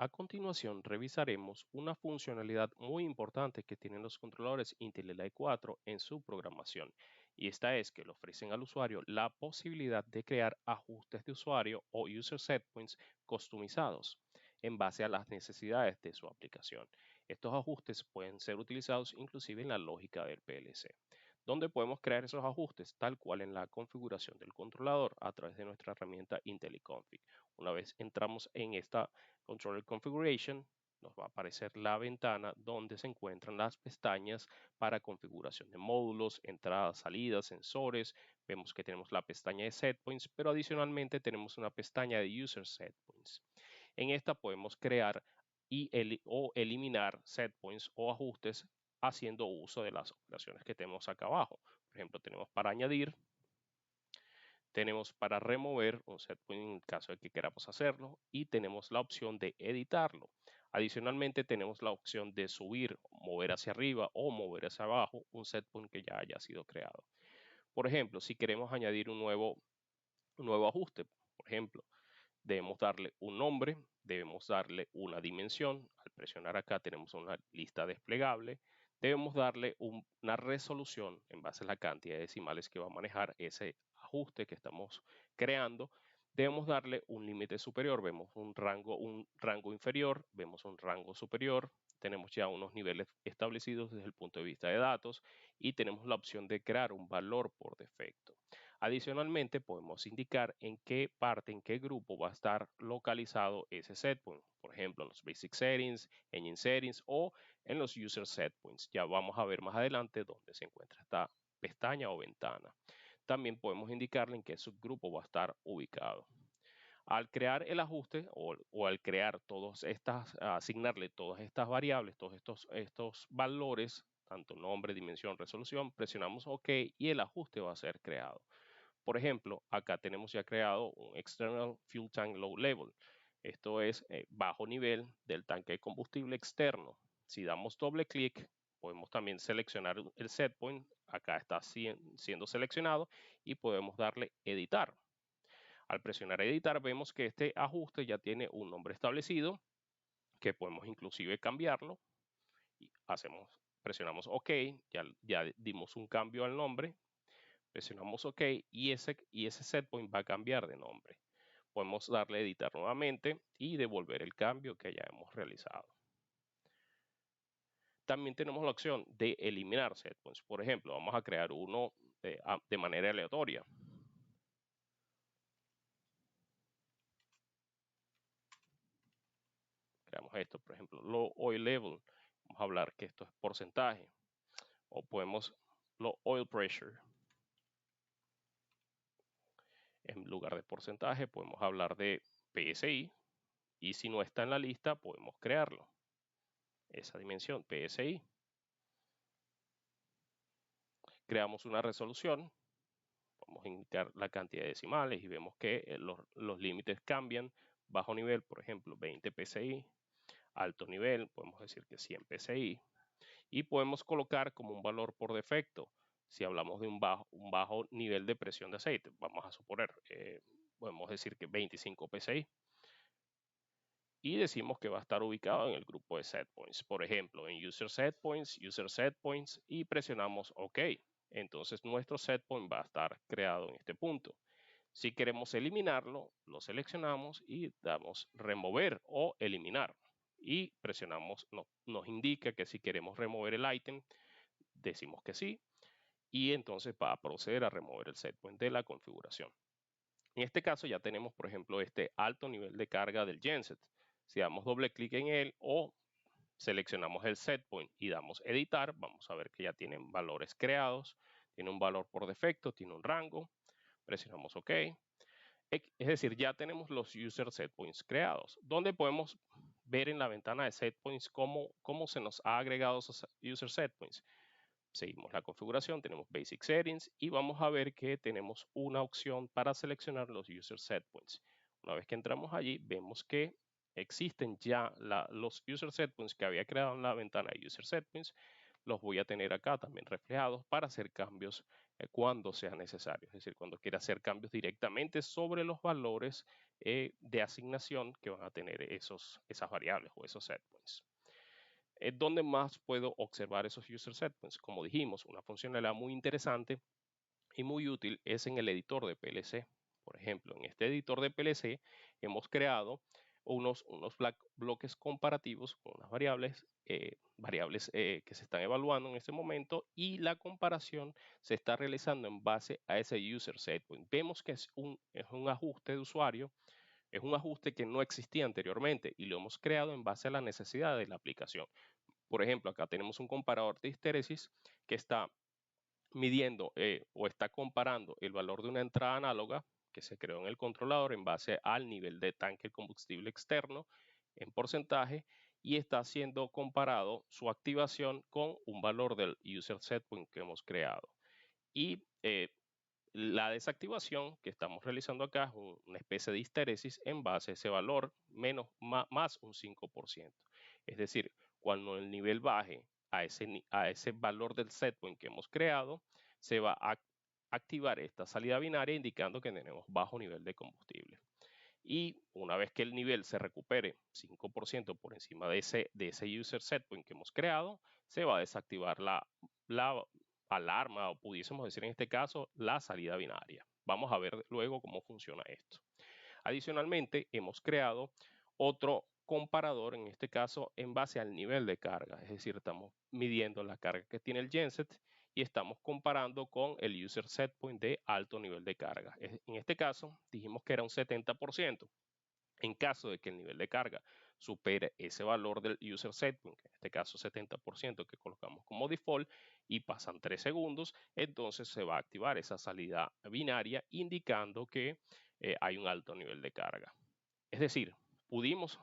A continuación, revisaremos una funcionalidad muy importante que tienen los controladores Intel Ally 4 en su programación, y esta es que le ofrecen al usuario la posibilidad de crear ajustes de usuario o user setpoints customizados en base a las necesidades de su aplicación. Estos ajustes pueden ser utilizados inclusive en la lógica del PLC, donde podemos crear esos ajustes tal cual en la configuración del controlador a través de nuestra herramienta IntelliConfig. Una vez entramos en esta Controller Configuration, nos va a aparecer la ventana donde se encuentran las pestañas para configuración de módulos, entradas, salidas, sensores. Vemos que tenemos la pestaña de Setpoints, pero adicionalmente tenemos una pestaña de User Setpoints. En esta podemos crear o eliminar setpoints o ajustes haciendo uso de las operaciones que tenemos acá abajo. Por ejemplo, tenemos para añadir, tenemos para remover un setpoint en caso de que queramos hacerlo y tenemos la opción de editarlo. Adicionalmente tenemos la opción de subir, mover hacia arriba o mover hacia abajo un setpoint que ya haya sido creado. Por ejemplo, si queremos añadir un nuevo ajuste, por ejemplo, debemos darle un nombre, debemos darle una dimensión. Al presionar acá tenemos una lista desplegable. Debemos darle una resolución en base a la cantidad de decimales que va a manejar ese ajuste que estamos creando. Debemos darle un límite superior. Vemos un rango inferior, vemos un rango superior. Tenemos ya unos niveles establecidos desde el punto de vista de datos y tenemos la opción de crear un valor por defecto. Adicionalmente, podemos indicar en qué parte, en qué grupo va a estar localizado ese setpoint. Por ejemplo, en los Basic Settings, Engine Settings o en los User Setpoints. Ya vamos a ver más adelante dónde se encuentra esta pestaña o ventana. También podemos indicarle en qué subgrupo va a estar ubicado. Al crear el ajuste o al crear asignarle todas estas variables, todos estos valores, tanto nombre, dimensión, resolución, presionamos OK y el ajuste va a ser creado. Por ejemplo, acá tenemos ya creado un External Fuel Tank Low Level. Esto es bajo nivel del tanque de combustible externo. Si damos doble clic, podemos también seleccionar el setpoint. Acá está siendo seleccionado y podemos darle editar. Al presionar editar vemos que este ajuste ya tiene un nombre establecido que podemos inclusive cambiarlo. Y presionamos OK, ya dimos un cambio al nombre. Presionamos OK y ese setpoint va a cambiar de nombre. Podemos darle a editar nuevamente y devolver el cambio que ya hemos realizado. También tenemos la opción de eliminar setpoints. Por ejemplo, vamos a crear uno de manera aleatoria. Creamos esto, por ejemplo, Low Oil Level. Vamos a hablar que esto es porcentaje. O podemos Low Oil Pressure. En lugar de porcentaje podemos hablar de PSI. Y si no está en la lista, podemos crearlo. Esa dimensión, PSI. Creamos una resolución, vamos a indicar la cantidad de decimales y vemos que los límites cambian. Bajo nivel, por ejemplo, 20 PSI. Alto nivel, podemos decir que 100 PSI. Y podemos colocar como un valor por defecto. Si hablamos de un bajo nivel de presión de aceite, vamos a suponer, podemos decir que 25 PSI. Y decimos que va a estar ubicado en el grupo de setpoints. Por ejemplo, en User Setpoints y presionamos OK. Entonces nuestro setpoint va a estar creado en este punto. Si queremos eliminarlo, lo seleccionamos y damos remover o eliminar. Y presionamos, nos indica que si queremos remover el ítem, decimos que sí. Y entonces va a proceder a remover el setpoint de la configuración. En este caso ya tenemos, por ejemplo, este alto nivel de carga del genset. Si damos doble clic en él o seleccionamos el setpoint y damos editar, vamos a ver que ya tienen valores creados, tiene un valor por defecto, tiene un rango, presionamos OK. Es decir, ya tenemos los user setpoints creados, donde podemos ver en la ventana de setpoints cómo se nos ha agregado esos user setpoints. Seguimos la configuración, tenemos Basic Settings y vamos a ver que tenemos una opción para seleccionar los User Setpoints. Una vez que entramos allí, vemos que existen ya los User Setpoints que había creado en la ventana de User Setpoints. Los voy a tener acá también reflejados para hacer cambios cuando sea necesario. Es decir, cuando quiera hacer cambios directamente sobre los valores de asignación que van a tener esas variables o esos setpoints. ¿Dónde más puedo observar esos user setpoints? Como dijimos, una funcionalidad muy interesante y muy útil es en el editor de PLC. Por ejemplo, en este editor de PLC hemos creado unos bloques comparativos con unas variables que se están evaluando en este momento, y la comparación se está realizando en base a ese user setpoint. Vemos que es un ajuste de usuario, es un ajuste que no existía anteriormente y lo hemos creado en base a la necesidad de la aplicación. Por ejemplo, acá tenemos un comparador de histéresis que está midiendo o está comparando el valor de una entrada análoga que se creó en el controlador en base al nivel de tanque de combustible externo en porcentaje, y está siendo comparado su activación con un valor del user setpoint que hemos creado. Y la desactivación que estamos realizando acá es una especie de histéresis en base a ese valor más un 5%. Es decir, cuando el nivel baje a ese valor del setpoint que hemos creado, se va a activar esta salida binaria indicando que tenemos bajo nivel de combustible. Y una vez que el nivel se recupere 5% por encima de ese user setpoint que hemos creado, se va a desactivar la alarma, o pudiésemos decir en este caso, la salida binaria. Vamos a ver luego cómo funciona esto. Adicionalmente, hemos creado otro comparador, en este caso en base al nivel de carga, es decir, estamos midiendo la carga que tiene el genset y estamos comparando con el user setpoint de alto nivel de carga. En este caso, dijimos que era un 70%. En caso de que el nivel de carga supere ese valor del user setpoint, en este caso 70% que colocamos como default, y pasan 3 segundos, entonces se va a activar esa salida binaria indicando que hay un alto nivel de carga. Es decir, pudimos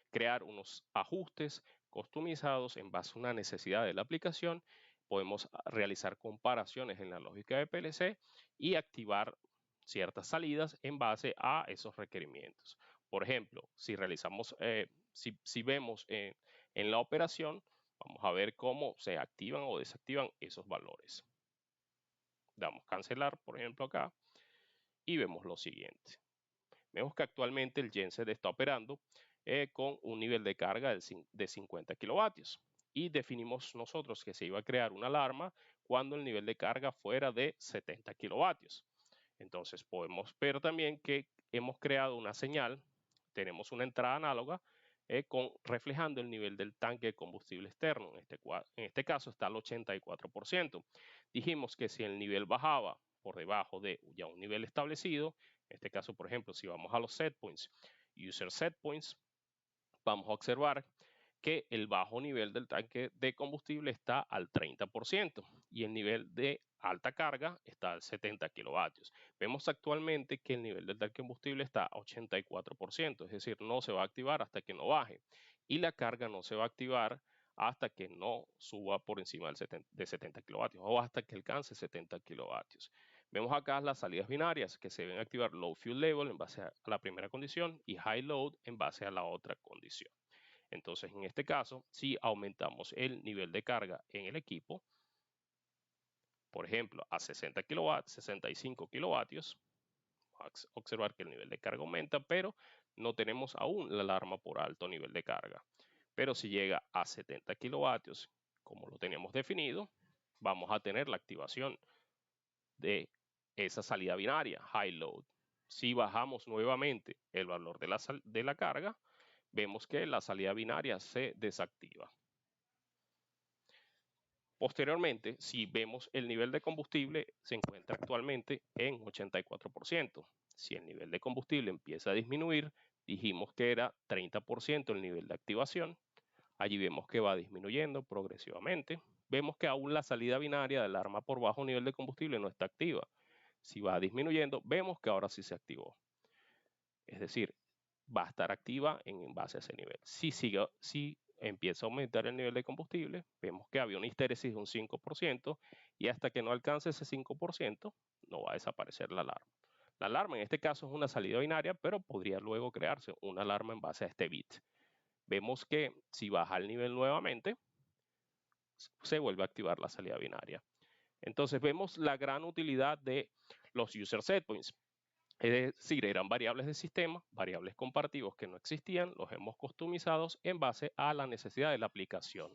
crear unos ajustes customizados en base a una necesidad de la aplicación. Podemos realizar comparaciones en la lógica de PLC y activar ciertas salidas en base a esos requerimientos. Por ejemplo, si vemos en la operación, vamos a ver cómo se activan o desactivan esos valores. Damos cancelar, por ejemplo, acá, y vemos lo siguiente. Vemos que actualmente el genset está operando con un nivel de carga de 50 kilovatios, y definimos nosotros que se iba a crear una alarma cuando el nivel de carga fuera de 70 kilovatios. Entonces podemos ver también que hemos creado una señal, tenemos una entrada análoga reflejando el nivel del tanque de combustible externo. En este caso está al 84%. Dijimos que si el nivel bajaba por debajo de ya un nivel establecido, en este caso, por ejemplo, si vamos a los setpoints, user setpoints, vamos a observar que el bajo nivel del tanque de combustible está al 30% y el nivel de alta carga está al 70 kilovatios. Vemos actualmente que el nivel del tanque de combustible está a 84%, es decir, no se va a activar hasta que no baje, y la carga no se va a activar hasta que no suba por encima de 70 kilovatios o hasta que alcance 70 kilovatios. Vemos acá las salidas binarias que se deben activar: low fuel level en base a la primera condición y high load en base a la otra condición. Entonces, en este caso, si aumentamos el nivel de carga en el equipo, por ejemplo, a 60 kilowatts, 65 kilovatios, vamos a observar que el nivel de carga aumenta, pero no tenemos aún la alarma por alto nivel de carga. Pero si llega a 70 kilovatios, como lo teníamos definido, vamos a tener la activación de esa salida binaria, high load. Si bajamos nuevamente el valor de la carga, vemos que la salida binaria se desactiva. Posteriormente, si vemos el nivel de combustible, se encuentra actualmente en 84%. Si el nivel de combustible empieza a disminuir, dijimos que era 30% el nivel de activación. Allí vemos que va disminuyendo progresivamente. Vemos que aún la salida binaria del arma por bajo nivel de combustible no está activa. Si va disminuyendo, vemos que ahora sí se activó. Es decir, va a estar activa en base a ese nivel. Si empieza a aumentar el nivel de combustible, vemos que había una histéresis de un 5% y hasta que no alcance ese 5% no va a desaparecer la alarma. La alarma en este caso es una salida binaria, pero podría luego crearse una alarma en base a este bit. Vemos que si baja el nivel nuevamente, se vuelve a activar la salida binaria. Entonces vemos la gran utilidad de los user setpoints. Es decir, eran variables de sistema, variables comparativos que no existían, los hemos customizados en base a la necesidad de la aplicación.